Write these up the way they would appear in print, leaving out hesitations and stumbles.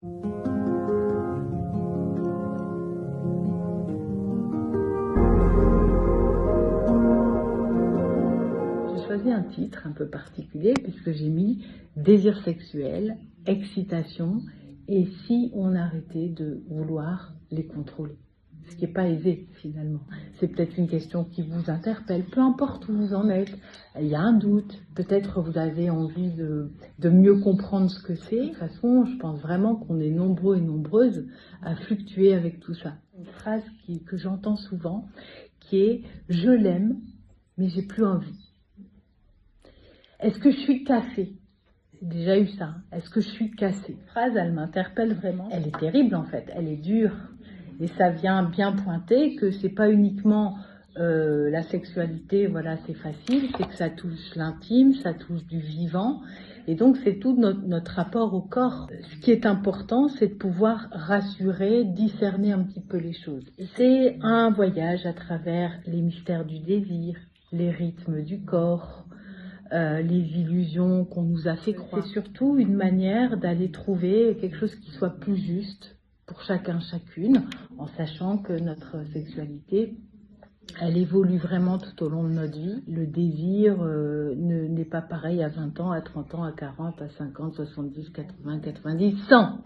J'ai choisi un titre un peu particulier puisque j'ai mis désir sexuel, excitation et si on arrêtait de vouloir les contrôler. Ce qui n'est pas aisé finalement. C'est peut-être une question qui vous interpelle, peu importe où vous en êtes. Il y a un doute, peut-être vous avez envie de mieux comprendre ce que c'est. De toute façon, je pense vraiment qu'on est nombreux et nombreuses à fluctuer avec tout ça. Une phrase que j'entends souvent qui est « je l'aime, mais j'ai plus envie ». Est-ce que je suis cassée ? J'ai déjà eu ça. Est-ce que je suis cassée ? Cette phrase, elle m'interpelle vraiment. Elle est terrible en fait, elle est dure. Et ça vient bien pointer que c'est pas uniquement la sexualité, voilà, c'est facile, c'est que ça touche l'intime, ça touche du vivant. Et donc c'est tout notre rapport au corps. Ce qui est important, c'est de pouvoir rassurer, discerner un petit peu les choses. C'est un voyage à travers les mystères du désir, les rythmes du corps, les illusions qu'on nous a fait croire. C'est surtout une manière d'aller trouver quelque chose qui soit plus juste pour chacun, chacune, en sachant que notre sexualité, elle évolue vraiment tout au long de notre vie. Le désir n'est pas pareil à 20 ans, à 30 ans, à 40, à 50, 70, 80, 90, 100.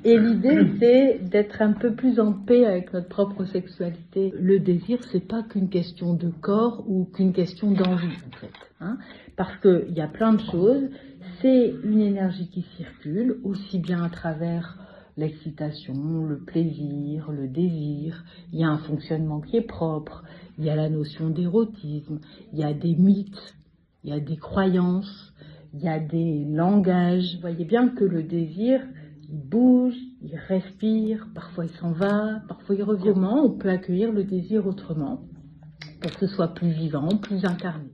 Et l'idée, c'est d'être un peu plus en paix avec notre propre sexualité. Le désir, c'est pas qu'une question de corps ou qu'une question d'envie, en fait. Hein, parce qu'il y a plein de choses. C'est une énergie qui circule, aussi bien à travers l'excitation, le plaisir, le désir, il y a un fonctionnement qui est propre, il y a la notion d'érotisme, il y a des mythes, il y a des croyances, il y a des langages. Vous voyez bien que le désir, il bouge, il respire, parfois il s'en va, parfois il revient. Comment on peut accueillir le désir autrement pour que ce soit plus vivant, plus incarné ?